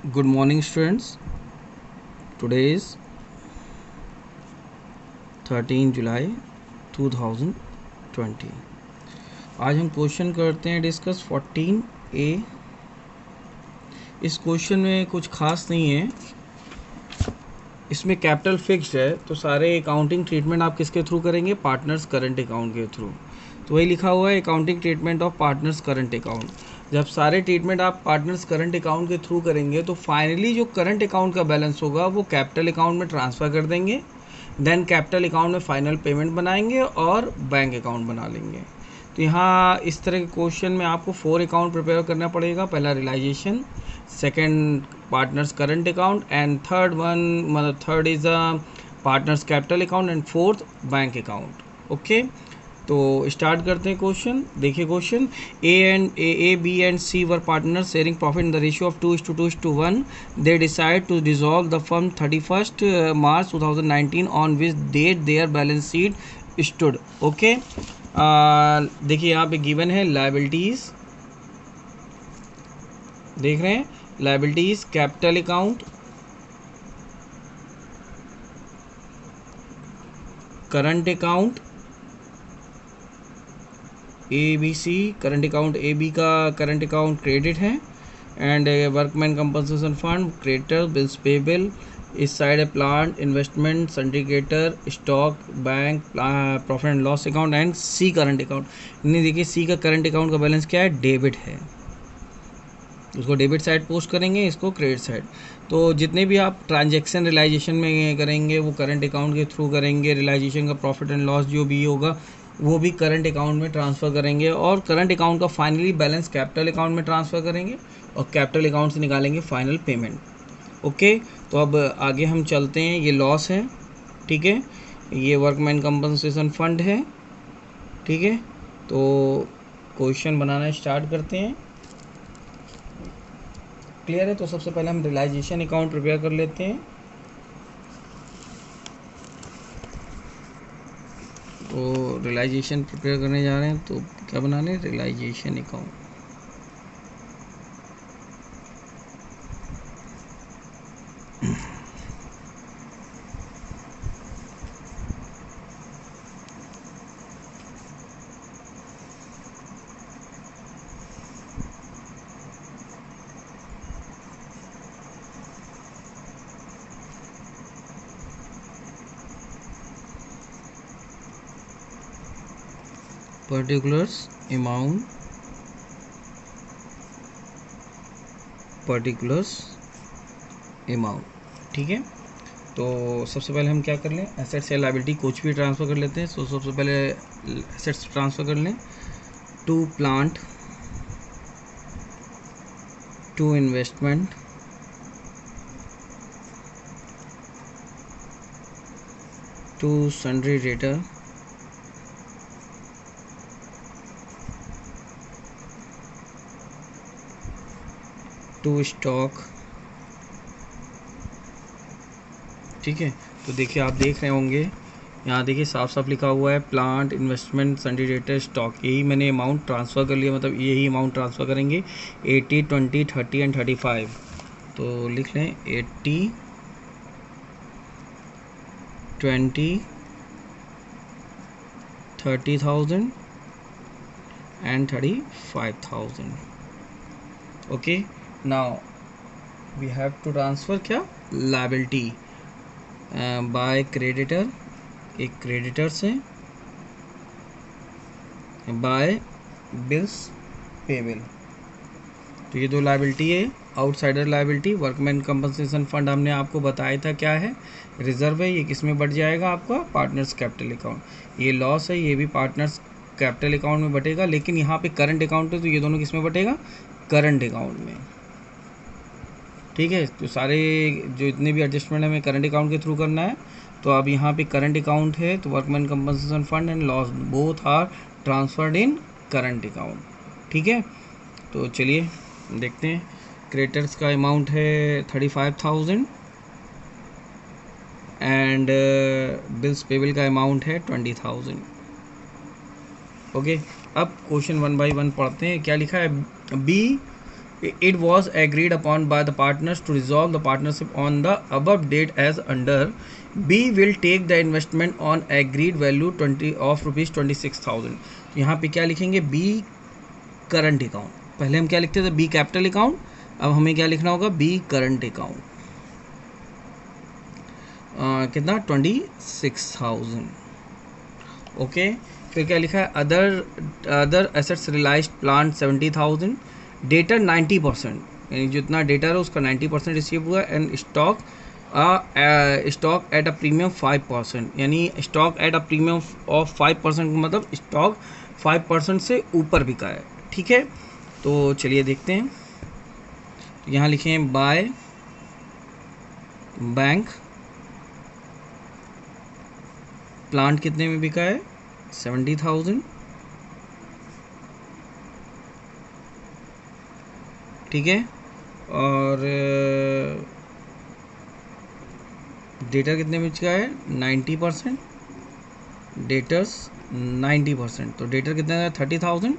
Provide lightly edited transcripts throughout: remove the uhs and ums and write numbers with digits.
Good morning, students. Today is 13 जुलाई 2020. आज हम question करते हैं डिस्कस 14A. इस क्वेश्चन में कुछ खास नहीं है. इसमें कैपिटल फिक्स्ड है, तो सारे अकाउंटिंग ट्रीटमेंट आप किसके थ्रू करेंगे? पार्टनर्स करंट अकाउंट के थ्रू. तो वही लिखा हुआ है accounting treatment of partners current account. जब सारे ट्रीटमेंट आप पार्टनर्स करंट अकाउंट के थ्रू करेंगे तो फाइनली जो करंट अकाउंट का बैलेंस होगा वो कैपिटल अकाउंट में ट्रांसफ़र कर देंगे. देन कैपिटल अकाउंट में फाइनल पेमेंट बनाएंगे और बैंक अकाउंट बना लेंगे. तो यहाँ इस तरह के क्वेश्चन में आपको 4 अकाउंट प्रिपेयर करना पड़ेगा. पहला realisation, second partners current account, and third is a partners capital account, and fourth bank account. Okay, तो स्टार्ट करते हैं क्वेश्चन. देखिए question, A B and C were partner sharing profit in the ratio of 2:2:1. They decide to dissolve the firm 31st March 2019 on which date their balance sheet stood. Okay, देखिए यहाँ पे given है liabilities. देख रहे हैं liabilities, capital account, current account A B C. Current account A B का current account credit है, and workman compensation fund creditor, bills payable. इस साइड है plant, investment, syndicator, stock, bank, profit and loss account, and C current account. नहीं, देखिए सी का current account का balance क्या है? डेबिट है. उसको डेबिट साइड पोस्ट करेंगे, इसको क्रेडिट साइड. तो जितने भी आप ट्रांजैक्शन रियलाइजेशन में करेंगे वो करंट अकाउंट के थ्रू करेंगे. रियलाइजेशन का प्रॉफिट एंड लॉस जो भी होगा वो भी करंट अकाउंट में ट्रांसफ़र करेंगे, और करंट अकाउंट का फाइनली बैलेंस कैपिटल अकाउंट में ट्रांसफ़र करेंगे, और कैपिटल अकाउंट से निकालेंगे फाइनल पेमेंट. ओके, तो अब आगे हम चलते हैं. ये लॉस है, ठीक है. ये वर्कमैन कंपनसेशन फंड है, ठीक है. तो क्वेश्चन बनाना स्टार्ट करते हैं. क्लियर है? तो सबसे पहले हम रियलाइजेशन अकाउंट प्रिपेयर कर लेते हैं. तो रियलाइजेशन प्रिपेयर करने जा रहे हैं, तो क्या बनाने? Realisation account. Particulars amount, particulars amount, ठीक है. तो सबसे पहले हम क्या कर लें? एसेट्स या लायबिलिटी कुछ भी ट्रांसफ़र कर लेते हैं. तो सबसे पहले एसेट्स ट्रांसफ़र कर लें. To plant, to investment, to sundry debtor, to stock, ठीक है. तो देखिए, आप देख रहे होंगे यहाँ, देखिए साफ साफ लिखा हुआ है plant, investment, sundry debtor, stock. यही मैंने अमाउंट ट्रांसफ़र कर लिया, मतलब यही अमाउंट ट्रांसफ़र करेंगे. 80, 20, 30 एंड 35. तो लिख लें 80, 20, 30,000 and 35,000. okay, now we have to transfer क्या? liability बाय क्रेडिटर, एक क्रेडिटर से, बाय बिल्स पेबल. तो ये दो लायबिलिटी है. Outsider liability, workman compensation fund हमने आपको बताया था क्या है? रिजर्व है. ये किस में बढ़ जाएगा? आपका पार्टनर्स कैपिटल अकाउंट. ये लॉस है, ये भी पार्टनर्स कैपिटल अकाउंट में बटेगा, लेकिन यहाँ पे करंट अकाउंट है तो ये दोनों किस में बटेगा? करंट अकाउंट में, ठीक है. तो सारे जो इतने भी एडजस्टमेंट हमें करंट अकाउंट के थ्रू करना है. तो अब यहाँ पे करंट अकाउंट है, तो workman compensation fund and loss both are transferred in current account, ठीक है. तो चलिए देखते हैं. क्रेडिटर्स का अमाउंट है 35,000, एंड बिल्स पेबल का अमाउंट है 20,000. ओके, अब क्वेश्चन 1 by 1 पढ़ते हैं. क्या लिखा है? B It was agreed upon by the partners to resolve the partnership on the above date as under. B will take the investment on agreed value 20 of rupees 26,000. यहाँ पे क्या लिखेंगे? B current account. पहले हम क्या लिखते थे? B capital account. अब हमें क्या लिखना होगा? B current account. कितना? 26,000. ओके. फिर क्या लिखा है? Other assets realise plant 70,000. Debtor 90%, यानी जितना डेटर है उसका 90% रिसीव हुआ. And stock at a premium 5%, यानी stock at a premium of 5%, मतलब स्टॉक 5% से ऊपर बिका है. ठीक है, तो चलिए देखते हैं. यहाँ लिखें बाय बैंक. प्लांट कितने में बिका है? 70,000. ठीक है, और डेटर कितने में बिका है? 90%. डेटर्स 90%, तो डेटर कितने का? 30,000.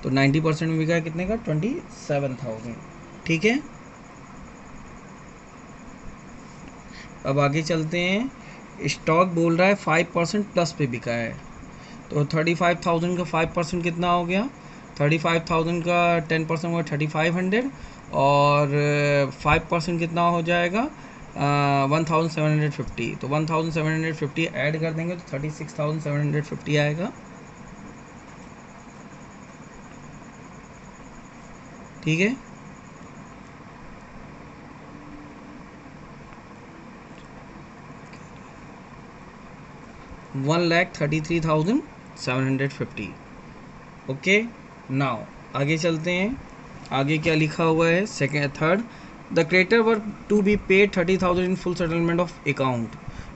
तो 90% में बिका है कितने का? 27,000. ठीक है, अब आगे चलते हैं. स्टॉक बोल रहा है 5% प्लस पे बिका है, तो 35,000 का 5% कितना हो गया? 35,000 का 10% हुआ 3,500, और 5% कितना हो जाएगा? 1,750. तो 1,750 ऐड कर देंगे तो 36,750 आएगा. ठीक है, $1,33,750. ओके. नाउ आगे चलते हैं. आगे क्या लिखा हुआ है? Third, the creditor were to be paid 30,000 in full settlement of account.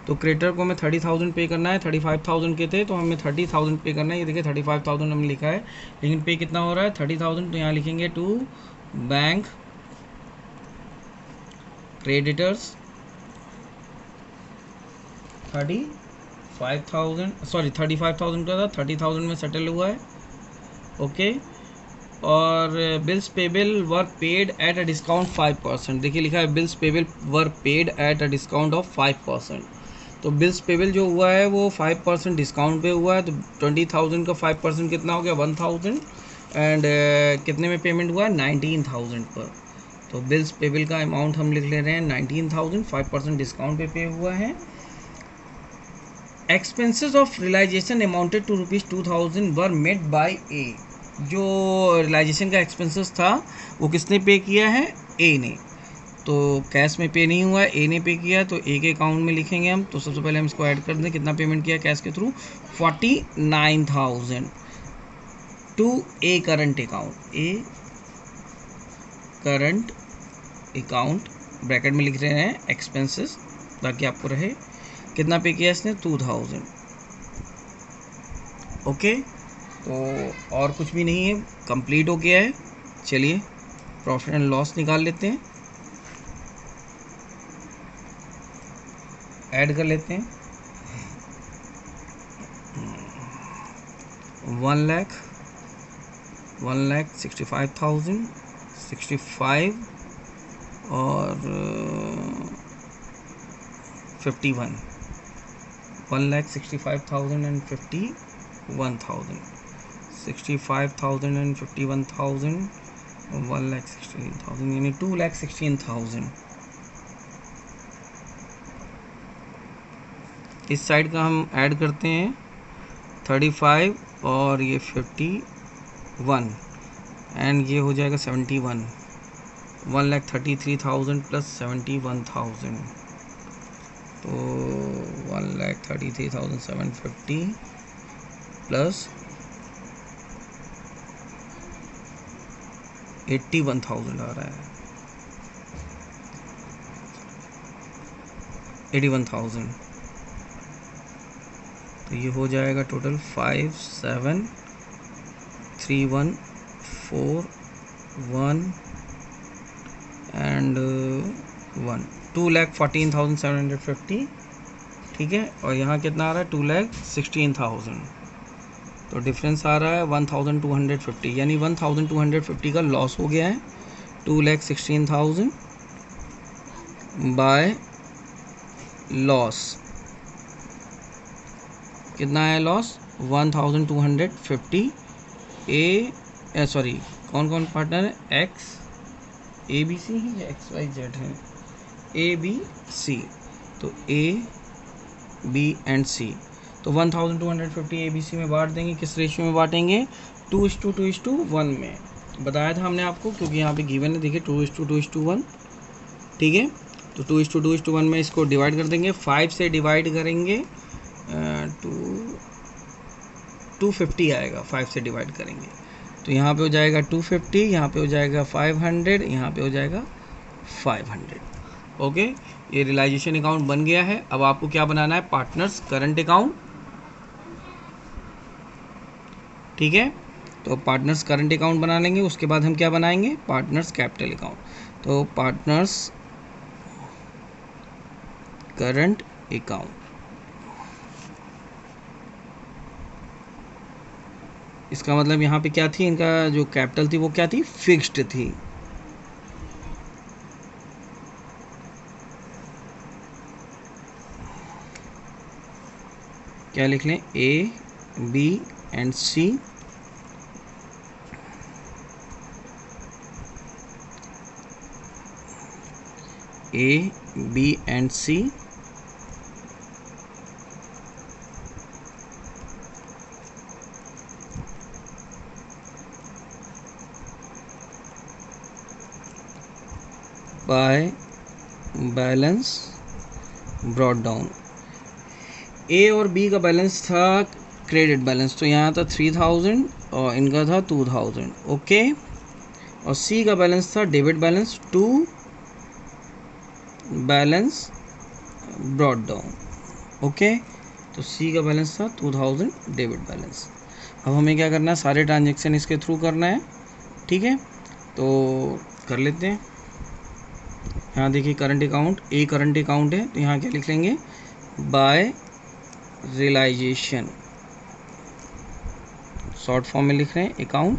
तो क्रेडिटर को हमें 30,000 पे करना है. 35,000 के थे तो हमें 30,000 पे करना है. ये देखिए 35,000 हमने लिखा है, लेकिन पे कितना हो रहा है? 30,000. तो यहाँ लिखेंगे टू बैंक क्रेडिटर्स 35,000 का था, 30,000 में सेटल हुआ है. ओके. और bills payable were paid at a discount 5%. देखिए लिखा है bills payable were paid at a discount of 5%. तो बिल्स पेबल जो हुआ है वो 5% डिस्काउंट पे हुआ है. तो 20,000 का 5% कितना हो गया? 1,000. एंड कितने में पेमेंट हुआ है? 19,000 पर. तो बिल्स पेबल का अमाउंट हम लिख ले रहे हैं 19,000. 5% डिस्काउंट पे हुआ है. Expenses of realisation amounted to ₹2,000 were made by A. जो रियलाइजेशन का एक्सपेंसेस था वो किसने पे किया है? ए ने. तो कैश में पे नहीं हुआ है, ए ने पे किया. तो ए के अकाउंट में लिखेंगे हम. तो सबसे पहले हम इसको ऐड कर दें. कितना पेमेंट किया कैश के थ्रू? 49,000 to A current account. A current account bracket में लिख रहे हैं एक्सपेंसेस ताकि आपको रहे. कितना पे किया इसने? 2,000. ओके. तो और कुछ भी नहीं है, कंप्लीट हो गया है. चलिए प्रॉफिट एंड लॉस निकाल लेते हैं, ऐड कर लेते हैं. 1,65,000 65 और 51. 1,65,000 and 51,000. 65,000 and 51,000. 1,16,000 यानी 2,16,000. इस साइड का हम ऐड करते हैं 35 और ये 51 एंड ये हो जाएगा 71. 1,33,000 प्लस 71,000. तो 1,33,750 प्लस 81,000 आ रहा है. 81,000. तो ये हो जाएगा टोटल 5,7,3,1,4,1 एंड 1. 2,14,750. ठीक है, और यहाँ कितना आ रहा है? 2,16,000. तो डिफरेंस आ रहा है 1,250, यानी 1,250 का लॉस हो गया है. 2,16,000 बाय लॉस, कितना है लॉस 1,250। सॉरी कौन कौन पार्टनर है, एक्स ए बी सी है या एक्स वाई जेड है, ए बी सी, तो ए बी एंड सी, तो 1,250 ए बी सी में बांट देंगे, किस रेशियो में बांटेंगे 2:2:1 में, बताया था हमने आपको, क्योंकि यहाँ पे गिवन है देखिए 2:2:1, ठीक है। तो 2:2:1 में इसको डिवाइड कर देंगे, 5 से डिवाइड करेंगे 250 आएगा, 5 से डिवाइड करेंगे तो यहाँ पे हो जाएगा 250, यहाँ पे हो जाएगा 500, यहाँ पे हो जाएगा 500। ओके, ये रियलाइजेशन अकाउंट बन गया है। अब आपको क्या बनाना है, पार्टनर्स करंट अकाउंट, ठीक है। तो पार्टनर्स करंट अकाउंट बना लेंगे, उसके बाद हम क्या बनाएंगे, पार्टनर्स कैपिटल अकाउंट। तो पार्टनर्स करंट अकाउंट, इसका मतलब यहाँ पे क्या थी, इनका जो कैपिटल थी वो क्या थी, फिक्स्ड थी, क्या लिख लें, A B and C, A B and C by balance brought down. A और बी का बैलेंस था क्रेडिट बैलेंस, तो यहाँ था 3,000 और इनका था 2,000, ओके। और सी का बैलेंस था debit balance to balance brought down, okay. तो सी का बैलेंस था 2,000 डेबिट बैलेंस। अब हमें क्या करना है, सारे ट्रांजेक्शन इसके थ्रू करना है, ठीक है। तो कर लेते हैं। यहाँ देखिए current account, A current account है, तो यहाँ क्या लिख लेंगे, बाय रियलाइजेशन, शॉर्ट फॉर्म में लिख रहे हैं अकाउंट,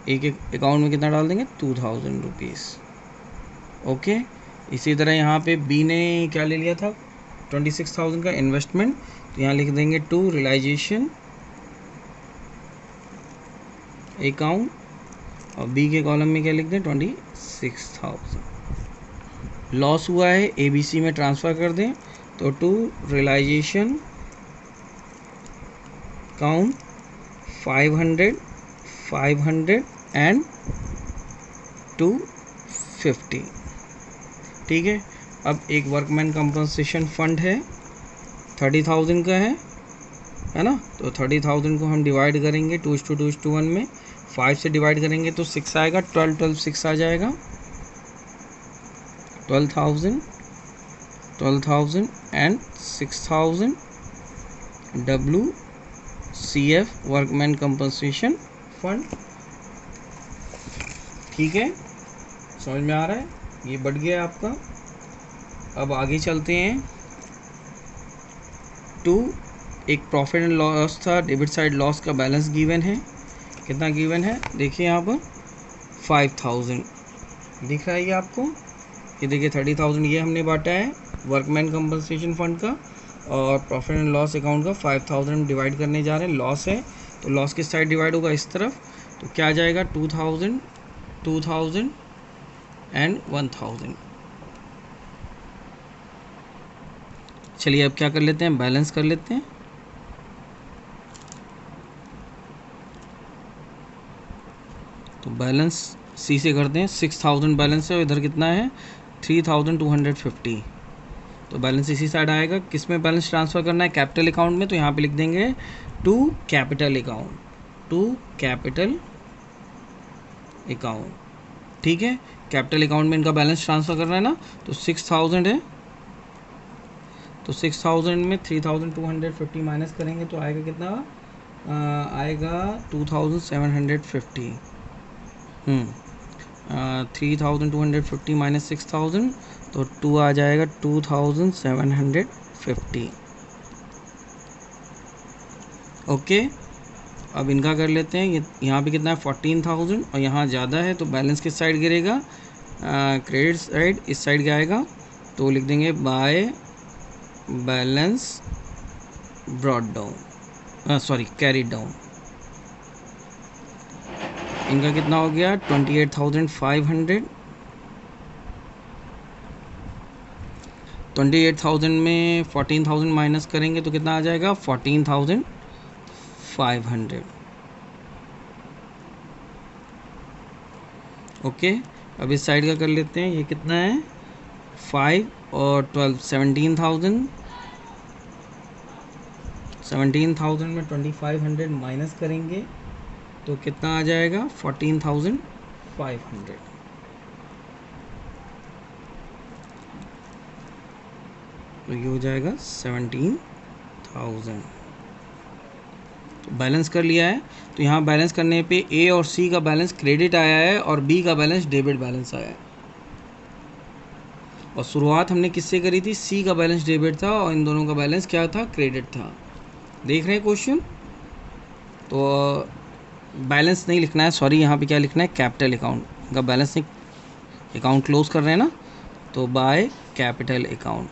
एक अकाउंट में कितना डाल देंगे 2,000 रुपीज़, ओके। इसी तरह यहाँ पे बी ने क्या ले लिया था 26,000 का इन्वेस्टमेंट, तो यहाँ लिख देंगे टू रियलाइजेशन अकाउंट, और बी के कॉलम में क्या लिख दें 26,000। लॉस हुआ है ए बी सी में ट्रांसफ़र कर दें, तो टू रियलाइजेशन अकाउंट 500 500 एंड 250, ठीक है। अब एक वर्कमैन कंपनसेशन फंड है 30,000 का है ना, तो 30,000 को हम डिवाइड करेंगे 2:2:1 में, 5 से डिवाइड करेंगे तो 6 आएगा, 12 6 आ जाएगा, 12,000 and 6,000 WCF workman compensation fund, ठीक है। समझ में आ रहा है, ये बढ़ गया आपका। अब आगे चलते हैं टू, एक प्रॉफिट एंड लॉस था, डेबिट साइड लॉस का बैलेंस गिवन है, कितना गिवन है देखिए यहाँ पर 5,000 दिख रहा है ये आपको, ये देखिए 30,000 ये हमने बांटा है वर्कमैन कंपनसेशन फंड का, और प्रॉफिट एंड लॉस अकाउंट का 5,000 डिवाइड करने जा रहे हैं, लॉस है तो लॉस किस साइड डिवाइड होगा, इस तरफ, तो क्या आ जाएगा 2,000 एंड 1,000। चलिए अब क्या कर लेते हैं, बैलेंस कर लेते हैं। तो बैलेंस सी से करते हैं, 6,000 बैलेंस है, इधर कितना है 3,250, तो बैलेंस इसी साइड आएगा। किस में बैलेंस ट्रांसफ़र करना है, कैपिटल अकाउंट में, तो यहाँ पे लिख देंगे टू कैपिटल अकाउंट, ठीक है। कैपिटल अकाउंट में इनका बैलेंस ट्रांसफ़र करना है ना, तो 6,000 है, तो 6,000 में 3,250 माइनस करेंगे तो आएगा कितना, आएगा 2,750, 3,250 माइनस 6,000, तो 2 आ जाएगा 2,750, ओके। अब इनका कर लेते हैं। ये यहाँ पे कितना है 14,000 और यहाँ ज़्यादा है तो बैलेंस किस साइड गिरेगा, क्रेडिट साइड, इस साइड क्या आएगा, तो लिख देंगे bye balance brought down, sorry carried down. इनका कितना हो गया 28,500। 28,000 में 14,000 माइनस करेंगे तो कितना आ जाएगा 14,500। ओके, अब इस साइड का कर लेते हैं। ये कितना है 5 और 12 17,000। 17,000 में 2,500 माइनस करेंगे तो कितना आ जाएगा 14,500। तो ये हो जाएगा 17,000। तो बैलेंस कर लिया है। तो यहाँ बैलेंस करने पे ए और सी का बैलेंस क्रेडिट आया है और बी का बैलेंस डेबिट बैलेंस आया है। और शुरुआत हमने किससे करी थी, सी का बैलेंस डेबिट था और इन दोनों का बैलेंस क्या था, क्रेडिट था। देख रहे हैं क्वेश्चन। तो बैलेंस नहीं लिखना है, सॉरी, यहाँ पे क्या लिखना है, कैपिटल अकाउंट का बैलेंस नहीं, अकाउंट क्लोज कर रहे हैं ना, तो बाय कैपिटल अकाउंट।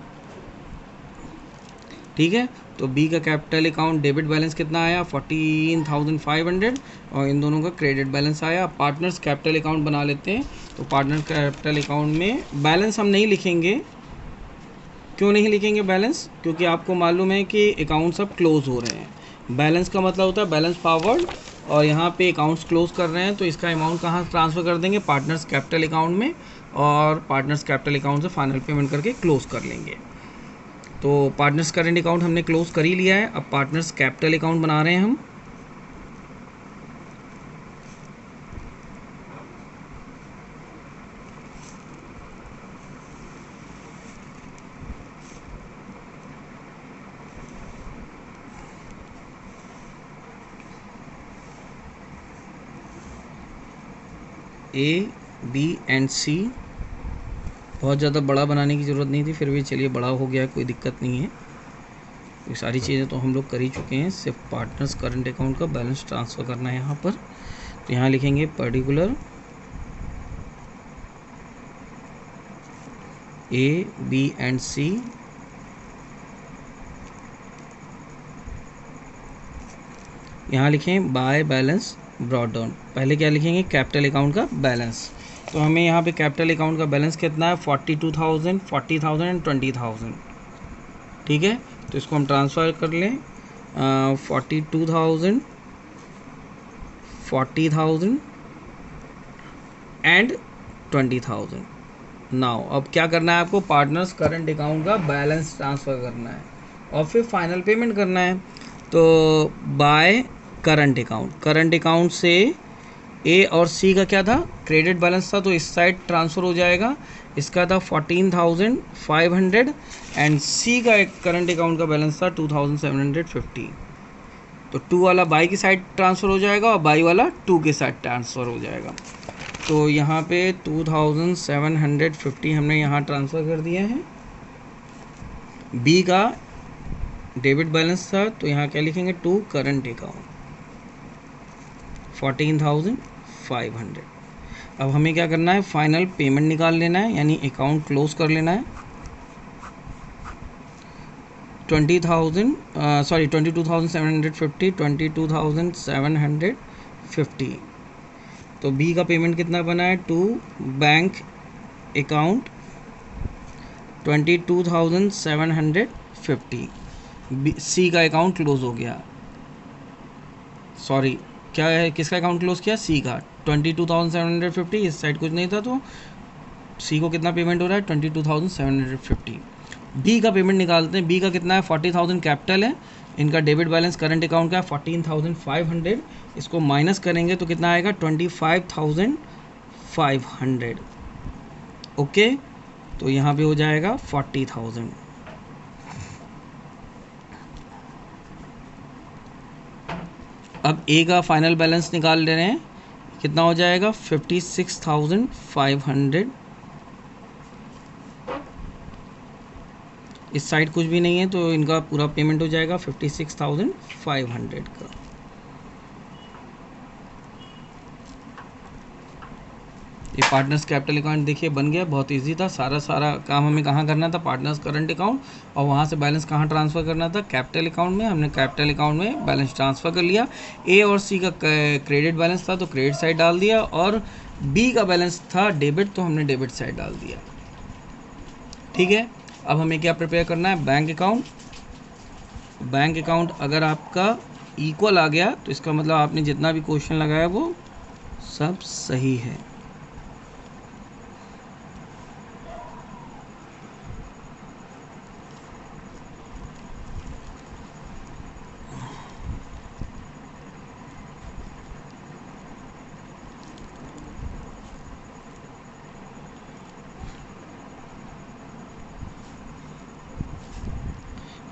ठीक है, तो बी का कैपिटल अकाउंट डेबिट बैलेंस कितना आया 14,500 और इन दोनों का क्रेडिट बैलेंस आया। पार्टनर्स कैपिटल अकाउंट बना लेते हैं। तो पार्टनर कैपिटल अकाउंट में बैलेंस हम नहीं लिखेंगे। क्यों नहीं लिखेंगे बैलेंस, क्योंकि आपको मालूम है कि अकाउंट सब क्लोज हो रहे हैं। बैलेंस का मतलब होता है बैलेंस फॉरवर्ड, और यहाँ पे अकाउंट्स क्लोज कर रहे हैं तो इसका अमाउंट कहाँ ट्रांसफ़र कर देंगे, पार्टनर्स कैपिटल अकाउंट में, और पार्टनर्स कैपिटल अकाउंट से फाइनल पेमेंट करके क्लोज कर लेंगे। तो पार्टनर्स करेंट अकाउंट हमने क्लोज कर ही लिया है। अब पार्टनर्स कैपिटल अकाउंट बना रहे हैं हम। ए, बी एंड सी, बहुत ज़्यादा बड़ा बनाने की ज़रूरत नहीं थी, फिर भी चलिए बड़ा हो गया, कोई दिक्कत नहीं है। ये सारी चीज़ें तो हम लोग कर ही चुके हैं, सिर्फ पार्टनर्स करंट अकाउंट का बैलेंस ट्रांसफ़र करना है यहाँ पर। तो यहाँ लिखेंगे पर्टिकुलर ए, बी एंड सी यहाँ लिखें बाय बैलेंस ब्रॉट डाउन। पहले क्या लिखेंगे, कैपिटल अकाउंट का बैलेंस। तो हमें यहाँ पे कैपिटल अकाउंट का बैलेंस कितना है 42,000, 40,000 एंड 20,000। ठीक है, तो इसको हम ट्रांसफ़र कर लें 42,000, 40,000 एंड 20,000। नाउ अब क्या करना है आपको, पार्टनर्स करंट अकाउंट का बैलेंस ट्रांसफ़र करना है और फिर फाइनल पेमेंट करना है। तो बाय करंट अकाउंट से ए और सी का क्या था, क्रेडिट बैलेंस था, तो इस साइड ट्रांसफ़र हो जाएगा। इसका था 14,500 एंड सी का एक करंट अकाउंट का बैलेंस था 2,750। तो 2 वाला बाई की साइड ट्रांसफ़र हो जाएगा और बाई वाला 2 के साइड ट्रांसफ़र हो जाएगा। तो यहाँ पे 2,750 हमने यहाँ ट्रांसफ़र कर दिया है। बी का डेबिट बैलेंस था तो यहाँ क्या लिखेंगे, टू करंट अकाउंट 14,500। अब हमें क्या करना है, फाइनल पेमेंट निकाल लेना है, यानी अकाउंट क्लोज कर लेना है। 22,750, 22,750। तो बी का पेमेंट कितना बना है, टू बैंक अकाउंट 22,750। सी का अकाउंट क्लोज हो गया, सॉरी क्या है, किसका अकाउंट क्लोज किया, सी का 22,750। इस साइड कुछ नहीं था तो सी को कितना पेमेंट हो रहा है 22,750। बी का पेमेंट निकालते हैं। बी का कितना है 40,000 कैपिटल है, इनका डेबिट बैलेंस करंट अकाउंट का है 14,500। इसको माइनस करेंगे तो कितना आएगा 25,500। ओके, तो यहाँ पे हो जाएगा 40,000। अब ए का फाइनल बैलेंस निकाल ले रहे हैं, कितना हो जाएगा 56,500। इस साइड कुछ भी नहीं है तो इनका पूरा पेमेंट हो जाएगा 56,500 का। ये पार्टनर्स कैपिटल अकाउंट देखिए बन गया, बहुत इजी था। सारा काम हमें कहाँ करना था, पार्टनर्स करंट अकाउंट, और वहाँ से बैलेंस कहाँ ट्रांसफ़र करना था, कैपिटल अकाउंट में। हमने कैपिटल अकाउंट में बैलेंस ट्रांसफ़र कर लिया। ए और सी का क्रेडिट बैलेंस था तो क्रेडिट साइड डाल दिया, और बी का बैलेंस था डेबिट तो हमने डेबिट साइड डाल दिया। ठीक है, अब हमें क्या प्रिपेयर करना है, बैंक अकाउंट। बैंक अकाउंट अगर आपका इक्वल आ गया तो इसका मतलब आपने जितना भी क्वेश्चन लगाया वो सब सही है।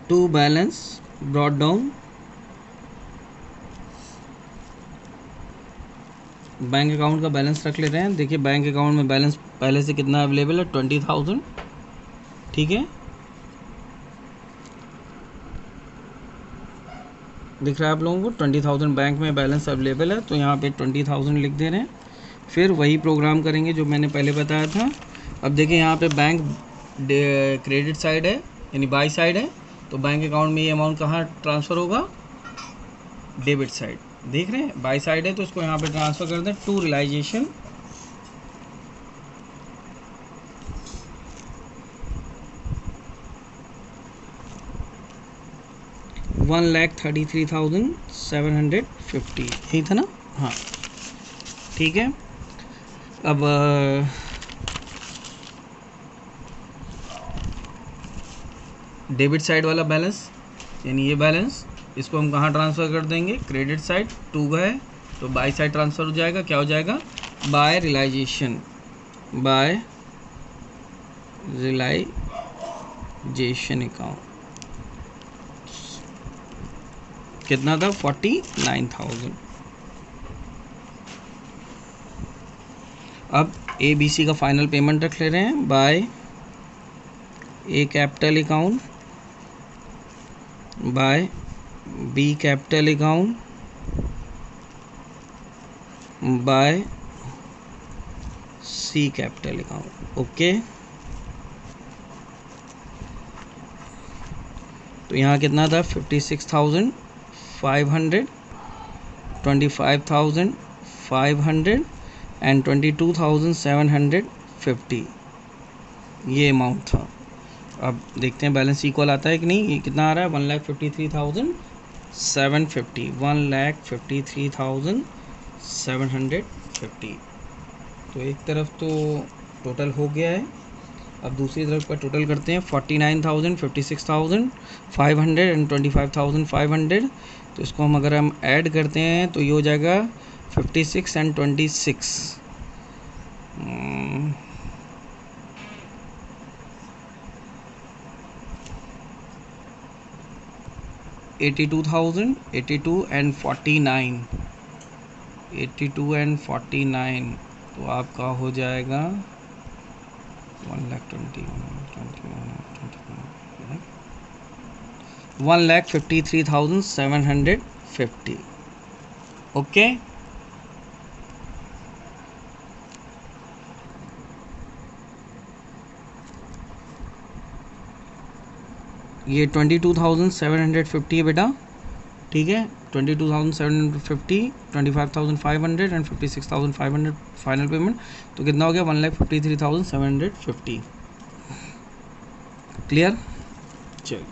To balance brought down, bank account का बैलेंस रख लेते हैं। देखिए बैंक अकाउंट में बैलेंस पहले से कितना अवेलेबल है, 20,000। ठीक है, दिख रहा है आप लोगों को, 20,000 बैंक में बैलेंस अवेलेबल है, तो यहाँ पे 20,000 लिख दे रहे हैं। फिर वही प्रोग्राम करेंगे जो मैंने पहले बताया था। अब देखिए यहाँ पे बैंक क्रेडिट साइड है यानी बाई साइड है, तो बैंक अकाउंट में ये अमाउंट कहाँ ट्रांसफ़र होगा, डेबिट साइड। देख रहे हैं बाई साइड है तो इसको यहाँ पे ट्रांसफ़र कर दें टू रियलाइजेशन। $1,33,750 यही था ना, हाँ ठीक है। अब डेबिट साइड वाला बैलेंस यानी ये बैलेंस, इसको हम कहाँ ट्रांसफ़र कर देंगे, क्रेडिट साइड। 2 है तो बाई साइड ट्रांसफ़र हो जाएगा, क्या हो जाएगा, by realisation, by realisation account. कितना था, 49,000। अब ए बी सी का फाइनल पेमेंट रख ले रहे हैं, by A capital account, by B capital account, by C capital account. Okay, तो यहाँ कितना था, 56,500, 25,500 एंड 22,750 ये अमाउंट था। अब देखते हैं बैलेंस इक्वल आता है कि नहीं। ये कितना आ रहा है, 1,53,750, 1,53,750। तो एक तरफ तो टोटल हो गया है, अब दूसरी तरफ का टोटल करते हैं, 49,000, 56,500 एंड 25,500। तो इसको हम अगर हम ऐड करते हैं तो ये हो जाएगा 56 एंड 26, 82,000, 82 एंड 49, 82 एंड 49, तो आपका हो जाएगा 1,53,750। ओके, ये 22,750 है बेटा, ठीक है। 22,750, 25,500 एंड 56,500 फाइनल पेमेंट, तो कितना हो गया, 1,53,750। क्लियर, चलिए।